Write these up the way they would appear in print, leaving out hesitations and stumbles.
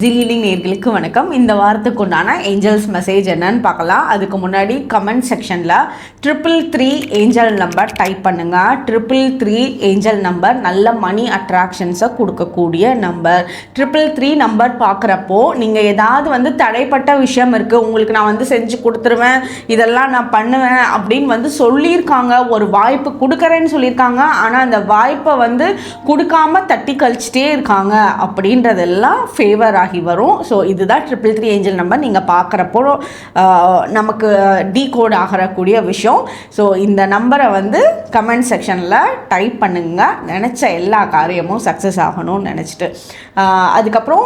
Healing நேயர்களுக்கு வணக்கம். இந்த வாரத்துக்கு உண்டான ஏஞ்சல்ஸ் மெசேஜ் என்னன்னு பார்க்கலாம். அதுக்கு முன்னாடி கமெண்ட் செக்ஷனில் 333 ஏஞ்சல் நம்பர் டைப் பண்ணுங்கள். 333 ஏஞ்சல் நம்பர் நல்ல மணி அட்ராக்ஷன்ஸை கொடுக்கக்கூடிய நம்பர். 333 நம்பர் பார்க்குறப்போ நீங்கள் ஏதாவது தடைப்பட்ட விஷயம் இருக்குது, உங்களுக்கு நான் செஞ்சு கொடுத்துருவேன், இதெல்லாம் நான் பண்ணுவேன் அப்படின்னு சொல்லியிருக்காங்க, ஒரு வாய்ப்பு கொடுக்குறேன்னு சொல்லியிருக்காங்க. ஆனால் அந்த வாய்ப்பை கொடுக்காம தட்டி கழிச்சிட்டே இருக்காங்க அப்படின்றதெல்லாம் ஃபேவர் ஆகி வரும். ஸோ இதுதான் 333 ஏஞ்சல் நம்பர். நீங்கள் பார்க்குறப்போ நமக்கு டீகோட் ஆகக்கூடிய விஷயம். ஸோ இந்த நம்பரை கமெண்ட் செக்ஷனில் டைப் பண்ணுங்க. நினச்ச எல்லா காரியமும் சக்ஸஸ் ஆகணும்னு நினச்சிட்டு அதுக்கப்புறம்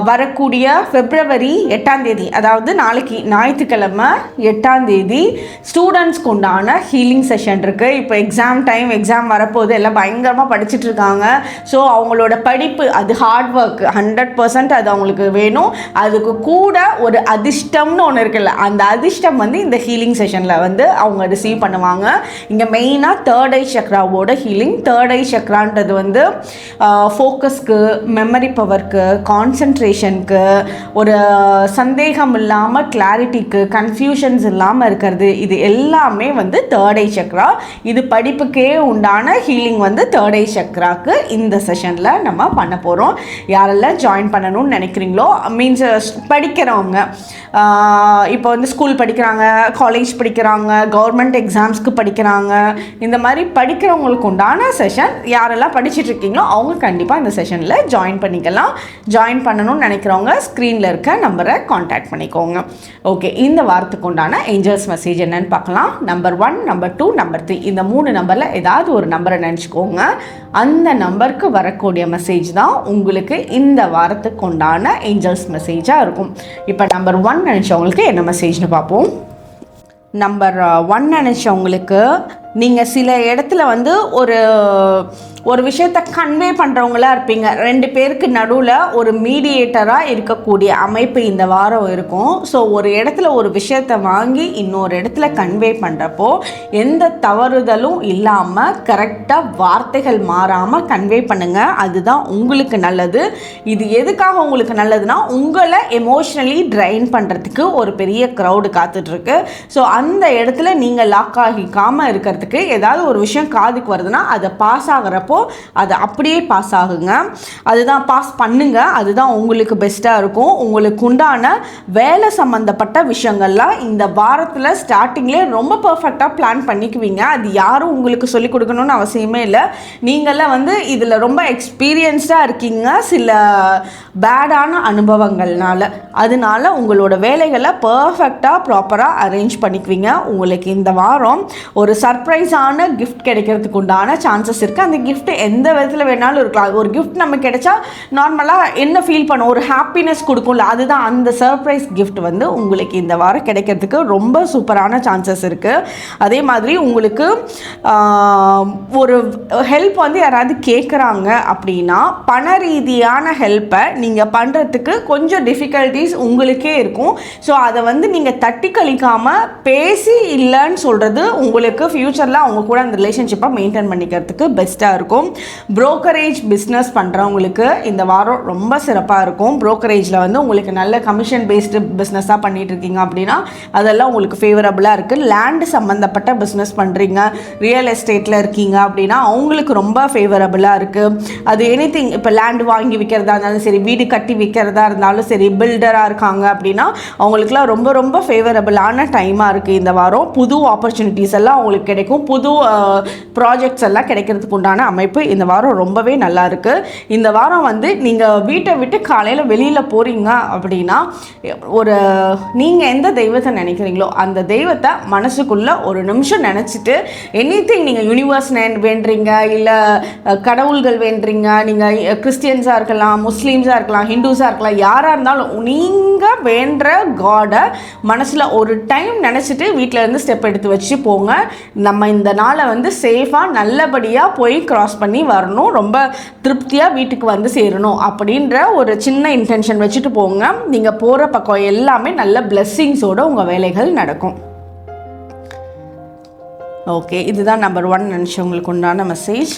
வரக்கூடிய February 8ஆம் தேதி, அதாவது நாளைக்கு ஞாயிற்றுக்கிழமை 8ஆம் தேதி ஸ்டூடெண்ட்ஸ்க்கு உண்டான ஹீலிங் செஷன் இருக்குது. இப்போ எக்ஸாம் டைம், எக்ஸாம் வரப்போது எல்லாம் பயங்கரமாக படிச்சுட்டு இருக்காங்க. ஸோ அவங்களோட படிப்பு அது ஹார்ட் ஒர்க் 100% அது அவங்களுக்கு வேணும். அதுக்கு கூட ஒரு அதிர்ஷ்டம்னு ஒன்று இருக்குல்ல, அந்த அதிர்ஷ்டம் இந்த ஹீலிங் செஷனில் அவங்க ரிசீவ் பண்ணுவாங்க. இங்கே மெயினாக தேர்ட் ஐ சக்ராவோட ஹீலிங். தேர்ட் ஐ சக்ரான்றது ஃபோக்கஸ்க்கு, மெமரி பவருக்கு, கான்சன்ட்ரேஷனுக்கு, ஒரு சந்தேகம் இல்லாமல் கிளாரிட்டிக்கு, கன்ஃபியூஷன்ஸ் இல்லாமல் இருக்கிறது, இது எல்லாமே தேர்ட் ஐ சக்ரா. இது படிப்புக்கே உண்டான ஹீலிங் தேர்ட் ஐ சக்ராக்கு இந்த செஷனில் நம்ம பண்ண போகிறோம். யாரெல்லாம் ஜாயின் பண்ணணும்னு நினைக்கிறீங்களோ, மீன்ஸ் படிக்கிறவங்க, இப்போ ஸ்கூல் படிக்கிறாங்க, காலேஜ் படிக்கிறாங்க, கவர்மெண்ட் எக்ஸாம்ஸ்க்கு படிக்கிறாங்க, இந்த மாதிரி படிக்கிறவங்களுக்கு உண்டான செஷன். யாரெல்லாம் படிச்சுட்டு இருக்கீங்களோ அவங்க கண்டிப்பாக இந்த செஷனில் ஜாயின் பண்ணிக்கலாம். ஜாயின் பண்ணணும்னு நினைக்கிறவங்க ஸ்க்ரீனில் இருக்க நம்பரை காண்டாக்ட் பண்ணிக்கோங்க. ஓகே, இந்த வாரத்துக்கு உண்டான ஏஞ்சல்ஸ் மெசேஜ் என்னன்னு பார்க்கலாம். நம்பர் 1, நம்பர் 2, நம்பர் 3, இந்த 3 நம்பரில் ஏதாவது ஒரு நம்பரை நினச்சிக்கோங்க. அந்த நம்பருக்கு வரக்கூடிய மெசேஜ் தான் உங்களுக்கு இந்த வாரத்துக்கு உண்டான ஏஞ்சல்ஸ் மெசேஜாக இருக்கும். இப்போ நம்பர் 1 நினச்சவங்களுக்கு என்ன மெசேஜ்னு பார்ப்போம். நம்பர் 1 நினச்சவங்களுக்கு நீங்கள் சில இடத்துல ஒரு விஷயத்தை கன்வே பண்ணுறவங்களா இருப்பீங்க. 2 பேருக்கு நடுவில் ஒரு மீடியேட்டராக இருக்கக்கூடிய அமைப்பு இந்த வாரம் இருக்கும். ஸோ ஒரு இடத்துல ஒரு விஷயத்தை வாங்கி இன்னொரு இடத்துல கன்வே பண்ணுறப்போ எந்த தவறுதலும் இல்லாமல் கரெக்டாக வார்த்தைகள் மாறாமல் கன்வே பண்ணுங்கள். அதுதான் உங்களுக்கு நல்லது. இது எதுக்காக உங்களுக்கு நல்லதுன்னா, உங்களை எமோஷ்னலி ட்ரைன் பண்ணுறதுக்கு ஒரு பெரிய க்ரௌடு காத்துட்ருக்கு. ஸோ அந்த இடத்துல நீங்கள் லாக் ஆகிக்காமல் இருக்கிறதுக்கு ஏதாவது ஒரு விஷயம் காதுக்கு வருதுன்னா அதை பாஸ் ஆகிறப்போ அது அப்படியே பாஸ் ஆகுங்க. அதுதான் பாஸ் பண்ணுங்க. அதுதான் உங்களுக்கு பெஸ்ட்டாக இருக்கும். உங்களுக்கு உண்டான வேலை சம்மந்தப்பட்ட விஷயங்கள்லாம் இந்த வாரத்தில் ஸ்டார்டிங்லேயே ரொம்ப பர்ஃபெக்டாக பிளான் பண்ணிக்குவீங்க. அது யாரும் உங்களுக்கு சொல்லிக் கொடுக்கணும்னு அவசியமே இல்லை. நீங்களாம் இதில் ரொம்ப எக்ஸ்பீரியன்ஸ்டாக இருக்கீங்க சில பேடான அனுபவங்கள்னால. அதனால உங்களோட வேலைகளை பர்ஃபெக்டாக ப்ராப்பராக அரேஞ்ச் பண்ணிக்குவீங்க. உங்களுக்கு இந்த வாரம் ஒரு சர்ப்ரைஸான கிஃப்ட் கிடைக்கிறதுக்கு உண்டான சான்சஸ் இருக்குது. அந்த கிஃப்ட் எந்த விதத்தில் வேணாலும் இருக்கலாம். ஒரு கிஃப்ட் நமக்கு கிடைச்சா நார்மலாக என்ன ஃபீல் பண்ணும், ஒரு ஹாப்பினஸ் கொடுக்கும்ல, அதுதான் அந்த சர்ப்ரைஸ் கிஃப்ட் உங்களுக்கு இந்த வாரம் கிடைக்கிறதுக்கு ரொம்ப சூப்பரான சான்சஸ் இருக்குது. அதே மாதிரி உங்களுக்கு ஒரு ஹெல்ப் யாராவது கேட்குறாங்க அப்படின்னா பண ரீதியான ஹெல்ப்பை நீங்கள் பண்ணுறதுக்கு கொஞ்சம் டிஃபிகல்ட்டிஸ் உங்களுக்கே இருக்கும். ஸோ அதை நீங்கள் தட்டி கழிக்காமல் பேசி இல்லைன்னு சொல்கிறது உங்களுக்கு ஃப்யூச்சரில் அவங்க கூட அந்த ரிலேஷன்ஷிப்பை மெயின்டைன் பண்ணிக்கிறதுக்கு பெஸ்ட்டாக இருக்கும். புரோக்கரேஜ் பிஸ்னஸ் பண்ணுறவங்களுக்கு இந்த வாரம் ரொம்ப சிறப்பாக இருக்கும். புரோக்கரேஜில் உங்களுக்கு நல்ல கமிஷன் பேஸ்டு பிஸ்னஸாக பண்ணிகிட்டு இருக்கீங்க அப்படின்னா அதெல்லாம் உங்களுக்கு ஃபேவரபுளாக இருக்குது. லேண்டு சம்மந்தப்பட்ட பிஸ்னஸ் பண்ணுறீங்க, ரியல் எஸ்டேட்டில் இருக்கீங்க அப்படின்னா அவங்களுக்கு ரொம்ப ஃபேவரபுளாக இருக்குது. அது எனிதிங், இப்போ லேண்டு வாங்கி விற்கிறதா இருந்தாலும் சரி, வீடு கட்டி விற்கிறதா இருந்தாலும் சரி, பில்டராக இருக்காங்க அப்படின்னா அவங்களுக்குலாம் ரொம்ப ரொம்ப ஃபேவரபுளான டைமாக இருக்குது இந்த வாரம். புது ஆப்பர்ச்சுனிட்டிஸ் எல்லாம் அவங்களுக்கு கிடைக்கும். புது ப்ராஜெக்ட்ஸ் எல்லாம் கிடைக்கிறதுக்கு உண்டான அமைப்பு இந்த வாரம் ரொம்பவே நல்லா இருக்குது. இந்த வாரம் நீங்கள் வீட்டை விட்டு காலையில் வெளியில் போகிறீங்க அப்படின்னா நீங்கள் எந்த தெய்வத்தை நினைக்கிறீங்களோ அந்த தெய்வத்தை மனசுக்குள்ளே ஒரு நிமிஷம் நினச்சிட்டு எனிதிங், நீங்கள் யூனிவர்ஸ் வேண்டுறீங்க, இல்லை கடவுள்கள் வேண்டுறீங்க, நீங்கள் கிறிஸ்டியன்ஸாக இருக்கலாம், முஸ்லீம்ஸாக இருக்கலாம், ஹிந்துஸாக இருக்கலாம், யாராக இருந்தாலும் நீங்கள் வேண்டுற காடை மனசில் ஒரு டைம் நினச்சிட்டு வீட்டிலேருந்து ஸ்டெப் எடுத்து வச்சு போங்க. நம்ம இந்த நாளை சேஃபாக நல்லபடியாக போய் க்ராஸ் பண்ணி வரணும், ரொம்ப திருப்தியாக வீட்டுக்கு சேரணும் அப்படின்ற ஒரு சின்ன இன்டென்ஷன் வச்சுட்டு போங்க. நீங்கள் போகிற பக்கம் எல்லாமே நல்ல பிளெஸ்ஸிங்ஸோடு உங்கள் வேலைகள் நடக்கும். ஓகே, இதுதான் நம்பர் 1 நினச்சவங்களுக்கு உண்டான மெசேஜ்.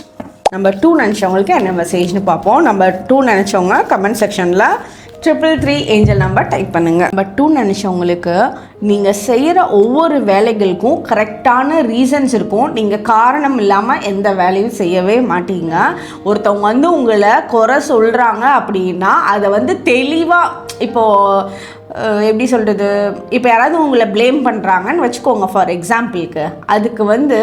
நம்பர் 2 நினச்சவங்களுக்கு என்ன மெசேஜ்னு பார்ப்போம். நம்பர் 2 நினச்சவங்க கமெண்ட் செக்ஷனில் 333 ஏஞ்சல் நம்பர் டைப் பண்ணுங்கள். பட் 2 நினச்சவங்களுக்கு நீங்கள் செய்கிற ஒவ்வொரு வேலைகளுக்கும் கரெக்டான ரீசன்ஸ் இருக்கும். நீங்கள் காரணம் இல்லாமல் எந்த வேலையும் செய்யவே மாட்டீங்க. ஒருத்தவங்க வந்து உங்களை குறை சொல்கிறாங்க அப்படின்னா அதை வந்து தெளிவாக, இப்போது எப்படி சொல்கிறது, இப்போ யாராவது உங்களை ப்ளேம் பண்ணுறாங்கன்னு வச்சுக்கோங்க ஃபார் எக்ஸாம்பிளுக்கு, அதுக்கு வந்து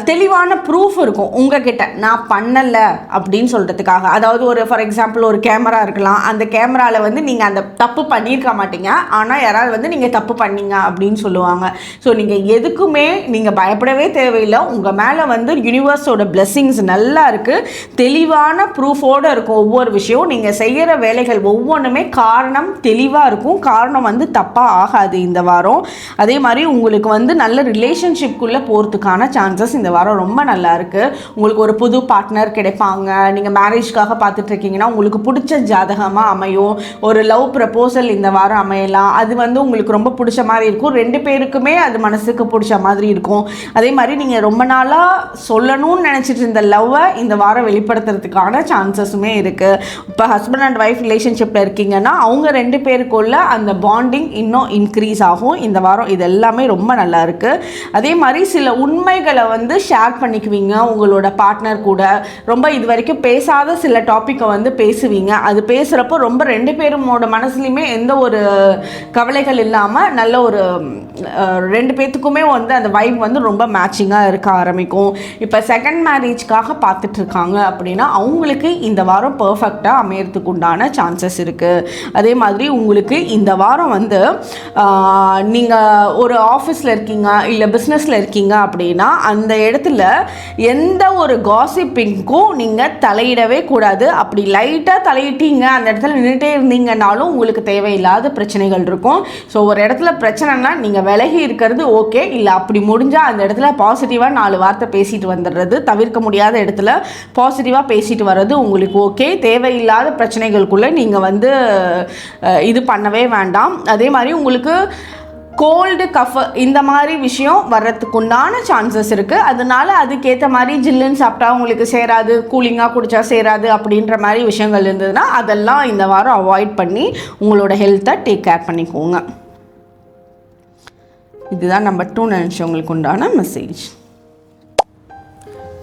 தெளிவான ப்ரூஃப் இருக்கும் உங்ககிட்ட, நான் பண்ணலை அப்படின்னு சொல்கிறதுக்காக. அதாவது ஒரு ஃபார் எக்ஸாம்பிள் ஒரு கேமரா இருக்கலாம், அந்த கேமராவில் வந்து நீங்கள் அந்த தப்பு பண்ணியிருக்க மாட்டீங்க, ஆனால் யாராவது வந்து நீங்கள் தப்பு பண்ணீங்க அப்படின்னு சொல்லுவாங்க. ஸோ நீங்கள் எதுக்குமே நீங்கள் பயப்படவே தேவையில்லை. உங்கள் மேலே வந்து யூனிவர்ஸோட பிளெஸ்ஸிங்ஸ் நல்லா இருக்குது, தெளிவான ப்ரூஃபோடு இருக்கும் ஒவ்வொரு விஷயம். நீங்கள் செய்கிற வேலைகள் ஒவ்வொன்றுமே காரணம் தெளிவாக இருக்கும், காரணம் வந்து தப்பாக ஆகாது இந்த வாரம். அதே மாதிரி உங்களுக்கு வந்து நல்ல ரிலேஷன்ஷிப்குள்ளே போகிறதுக்கான சான்சஸ் இந்த வாரம் ரொம்ப நல்லா இருக்குது. உங்களுக்கு ஒரு புது பார்ட்னர் கிடைப்பாங்க. நீங்கள் மேரேஜ்க்காக பார்த்துட்டு இருக்கீங்கன்னா உங்களுக்கு பிடிச்ச ஜாதகமாக அமையும். ஒரு லவ் ப்ரப்போசல் இந்த வாரம் அமையலாம். அது வந்து உங்களுக்கு ரொம்ப பிடிச்ச மாதிரி இருக்கும். 2 பேருக்குமே அது மனசுக்கு பிடிச்ச மாதிரி இருக்கும். அதே மாதிரி நீங்கள் ரொம்ப நாளாக சொல்லணும்னு நினச்சிட்டு இருந்த லவ்வை இந்த வாரம் வெளிப்படுத்துறதுக்கான சான்சஸுமே இருக்குது. இப்போ ஹஸ்பண்ட் அண்ட் ஒய்ஃப் ரிலேஷன்ஷிப்பில் இருக்கீங்கன்னா அவங்க 2 பேருக்குள்ள அந்த பாண்டிங் இன்னும் இன்க்ரீஸ் ஆகும் இந்த வாரம். இது எல்லாமே ரொம்ப நல்லா இருக்குது. அதே மாதிரி சில உண்மைகளை வந்து ஷேர் பண்ணிக்குவீங்க உங்களோட பார்ட்னர் கூட. ரொம்ப இது வரைக்கும் பேசாத சில டாப்பிக்கை வந்து பேசுவீங்க. அது பேசுகிறப்போ ரொம்ப 2 பேருமோட மனசுலையுமே எந்த ஒரு கவலைகள் இல்லாமல் நல்ல ஒரு 2 பேர்த்துக்குமே வந்து அந்த வைப் வந்து ரொம்ப மேட்சிங்காக இருக்க ஆரம்பிக்கும். இப்போ செகண்ட் மேரேஜ்க்காக பார்த்துட்ருக்காங்க அப்படின்னா அவங்களுக்கு இந்த வாரம் பர்ஃபெக்டாக அமையறதுக்கு உண்டான சான்சஸ் இருக்குது. அதே மாதிரி உங்களுக்கு இந்த வாரம் வந்து நீங்கள் ஒரு ஆஃபீஸில் இருக்கீங்க இல்லை பிஸ்னஸில் இருக்கீங்க அப்படின்னா அந்த இடத்துல எந்த ஒரு காசிப்பிங்க்கும் நீங்கள் தலையிடவே கூடாது. அப்படி லைட்டாக தலையிட்டீங்க, அந்த இடத்துல நின்றுட்டே இருந்தீங்கன்னாலும் உங்களுக்கு தேவையில்லாத பிரச்சனைகள் இருக்கும். ஸோ ஒரு இடத்துல பிரச்சனைனா நீங்கள் விலகி இருக்கிறது ஓகே, இல்லை அப்படி முடிஞ்சால் அந்த இடத்துல பாசிட்டிவாக 4 வார்த்தை பேசிட்டு வந்துடுறது, தவிர்க்க முடியாத இடத்துல பாசிட்டிவாக பேசிட்டு வர்றது உங்களுக்கு ஓகே. தேவையில்லாத பிரச்சனைகளுக்குள்ளே நீங்கள் வந்து இது பண்ணவே வேண்டாம். அதே மாதிரி உங்களுக்கு கோல்டு கஃப் இந்த மாதிரி விஷயம் வர்றதுக்குண்டான சான்சஸ் இருக்குது. அதனால அதுக்கேற்ற மாதிரி ஜில்லுன்னு சாப்பிட்டா உங்களுக்கு சேராது, கூலிங்காக குடித்தா சேராது அப்படின்ற மாதிரி விஷயங்கள் இருந்ததுன்னா அதெல்லாம் இந்த வாரம் அவாய்ட் பண்ணி உங்களோட ஹெல்த்தை டேக் கேர் பண்ணிக்கோங்க. இதுதான் நம்பர் 2 நினச்சவங்களுக்கு உண்டான மெசேஜ்.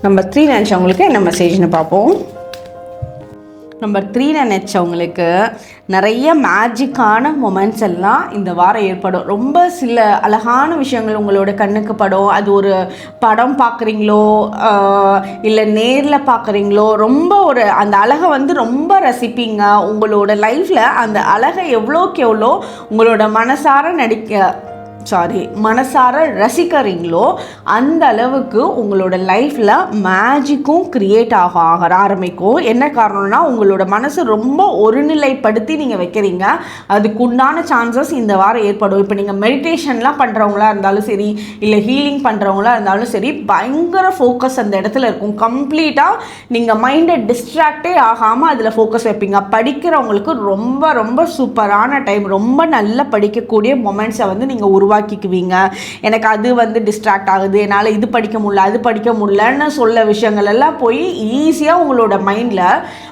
நம்பர் 3 நினச்சவங்களுக்கு என்ன மெசேஜ்னு பார்ப்போம். நம்பர் 3 நினச்சவங்களுக்கு நிறைய மேஜிக்கான மொமெண்ட்ஸ் எல்லாம் இந்த வாரம் ஏற்படும். ரொம்ப சில அழகான விஷயங்கள் உங்களோட கண்ணுக்கு படும். அது ஒரு படம் பார்க்குறீங்களோ இல்லை நேரில் பார்க்குறீங்களோ, ரொம்ப ஒரு அந்த அழகை வந்து ரொம்ப ரசிப்பீங்க. உங்களோட லைஃப்பில் அந்த அழகை எவ்வளோக்கு எவ்வளோ உங்களோட மனசார ரசிக்கிறீங்களோ அந்த அளவுக்கு உங்களோட லைஃப்பில் மேஜிக்கும் க்ரியேட் ஆக ஆரம்பிக்கும். என்ன காரணம்னா உங்களோட மனசு ரொம்ப ஒருநிலைப்படுத்தி நீங்கள் வைக்கிறீங்க, அதுக்குண்டான சான்சஸ் இந்த வாரம் ஏற்படும். இப்போ நீங்கள் மெடிடேஷன்லாம் பண்ணுறவங்களா இருந்தாலும் சரி, இல்லை ஹீலிங் பண்ணுறவங்களா இருந்தாலும் சரி, பயங்கர ஃபோக்கஸ் அந்த இடத்துல இருக்கும். கம்ப்ளீட்டாக நீங்கள் மைண்டை டிஸ்ட்ராக்டே ஆகாமல் அதில் ஃபோக்கஸ் வைப்பீங்க. படிக்கிறவங்களுக்கு ரொம்ப ரொம்ப சூப்பரான டைம். ரொம்ப நல்லா படிக்கக்கூடிய மொமெண்ட்ஸை வந்து நீங்கள் உருவாக்கிக்குவீங்க. எனக்கு அது வந்து டிஸ்ட்ராக்ட் ஆகுது, என்னால் இது படிக்க முடியல அது படிக்க முடியலன்னு சொல்ல விஷயங்கள் எல்லாம் போய் ஈஸியாக உங்களோட மைண்டில்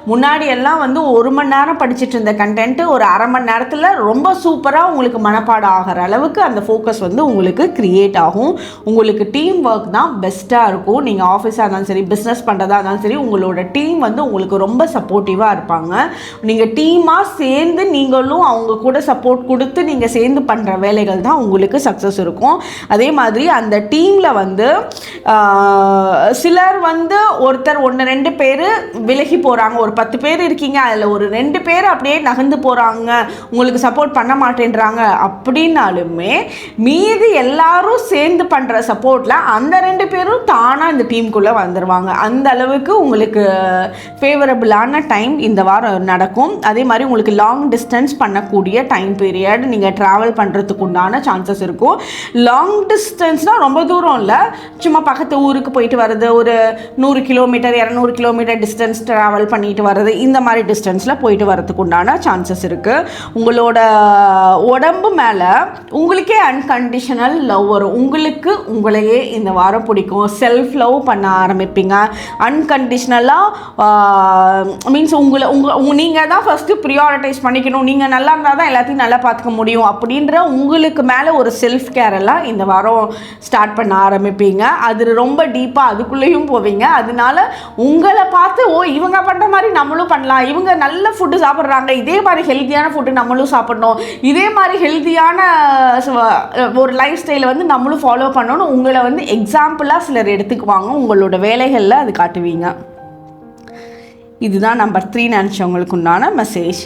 முன்னாடி எல்லாம் வந்து 1 மணி நேரம் படிச்சுட்டு இருந்த கண்டென்ட்டு ஒரு அரை மணி நேரத்தில் ரொம்ப சூப்பராக உங்களுக்கு மனப்பாடம் ஆகிற அளவுக்கு அந்த ஃபோக்கஸ் வந்து உங்களுக்கு க்ரியேட் ஆகும். உங்களுக்கு டீம் ஒர்க் தான் பெஸ்ட்டாக இருக்கும். நீங்கள் ஆஃபீஸாக இருந்தாலும் சரி, பிஸ்னஸ் பண்ணுறதா இருந்தாலும் சரி, உங்களோட டீம் வந்து உங்களுக்கு ரொம்ப சப்போர்ட்டிவாக இருப்பாங்க. நீங்கள் டீமாக சேர்ந்து நீங்களும் அவங்க கூட சப்போர்ட் கொடுத்து நீங்கள் சேர்ந்து பண்ணுற வேலைகள் தான் உங்களுக்கு சக்ஸஸ் இருக்கும். அதே மாதிரி அந்த டீமில் வந்து சிலர் வந்து ஒருத்தர் 1-2 பேர் விலகி போகிறாங்க. ஒரு 10 பேர் இருக்கீங்க, அதில் ஒரு 2 பேர் அப்படியே நகர்ந்து போகிறாங்க, உங்களுக்கு சப்போர்ட் பண்ண மாட்டேன்றாங்க அப்படின்னாலுமே மீதி எல்லாரும் சேர்ந்து பண்ணுற சப்போர்ட்டில் அந்த 2 பேரும் தானாக இந்த டீமுக்குள்ளே வந்துடுவாங்க. அந்த அளவுக்கு உங்களுக்கு ஃபேவரபுளான டைம் இந்த வாரம் நடக்கும். அதே மாதிரி உங்களுக்கு லாங் டிஸ்டன்ஸ் பண்ணக்கூடிய டைம் பீரியட், நீங்கள் ட்ராவல் பண்ணுறதுக்கு உண்டான சான்சஸ் இருக்கும். லாங் டிஸ்டன்ஸ்னால் ரொம்ப தூரம் இல்லை, சும்மா பக்கத்து ஊருக்கு போயிட்டு வர்றது, ஒரு 100 கிலோமீட்டர் 200 கிலோமீட்டர் டிஸ்டன்ஸ் ட்ராவல் பண்ணிட்டு வர்றது, இந்த மாதிரி டிஸ்டன்ஸில் போயிட்டு வரதுக்கு உண்டான சான்சஸ் இருக்குது. உங்களோட உடம்பு மேலே உங்களுக்கே அன்கண்டிஷனல் லவ் வரும். உங்களுக்கு உங்களையே இந்த வாரம் பிடிக்கும், செல்ஃப் லவ் பண்ண ஆரம்பிப்பீங்க. அன்கண்டிஷ்னலாக மீன்ஸ் நீங்கள் தான் ஃபஸ்ட்டு ப்ரியாரிட்டைஸ் பண்ணிக்கணும், நீங்கள் நல்லா இருந்தால் தான் எல்லாத்தையும் நல்லா பார்த்துக்க முடியும் அப்படின்ற உங்களுக்கு மேலே ஒரு செல்ஃப் கேர் எல்லாம் இந்த வாரம் ஸ்டார்ட் பண்ண ஆரம்பிப்பீங்க. அது ரொம்ப டீப்பாக அதுக்குள்ளேயும் போவீங்க. அதனால உங்களை பார்த்து இவங்க பண்ணுற மாதிரி நம்மளும் பண்ணலாம், இவங்க நல்ல ஃபுட்டு சாப்பிட்றாங்க, இதே மாதிரி ஹெல்த்தியான ஃபுட்டு நம்மளும் சாப்பிடணும், இதே மாதிரி ஹெல்த்தியான ஒரு லைஃப் ஸ்டைலை வந்து நம்மளும் ஃபாலோ பண்ணணும். உங்களை வந்து எக்ஸாம்பிளாக சிலர் எடுத்துக்குவாங்க, உங்களோட வேலைகளில் அது காட்டுவீங்க. இதுதான் நம்பர் 3 நினச்சவங்களுக்கு உண்டான மெசேஜ்.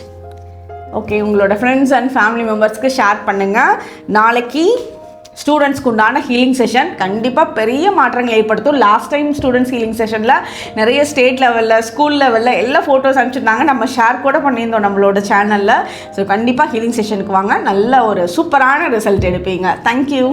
ஓகே, உங்களோட ஃப்ரெண்ட்ஸ் அண்ட் ஃபேமிலி மெம்பர்ஸ்க்கு ஷேர் பண்ணுங்கள். நாளைக்கு ஸ்டூடெண்ட்ஸ்க்கு உண்டான ஹீலிங் செஷன் கண்டிப்பாக பெரிய மாற்றங்கள் ஏற்படுத்தும். லாஸ்ட் டைம் ஸ்டூடெண்ட்ஸ் ஹீலிங் செஷனில் நிறைய ஸ்டேட் லெவலில், ஸ்கூல் லெவலில் எல்லா ஃபோட்டோஸ் அனுப்பிச்சிருந்தாங்க, நம்ம ஷேர் கூட பண்ணியிருந்தோம் நம்மளோட சேனலில். ஸோ கண்டிப்பாக ஹீலிங் செஷனுக்கு வாங்க, நல்ல ஒரு சூப்பரான ரிசல்ட் எடுப்பீங்க. தேங்க்யூ.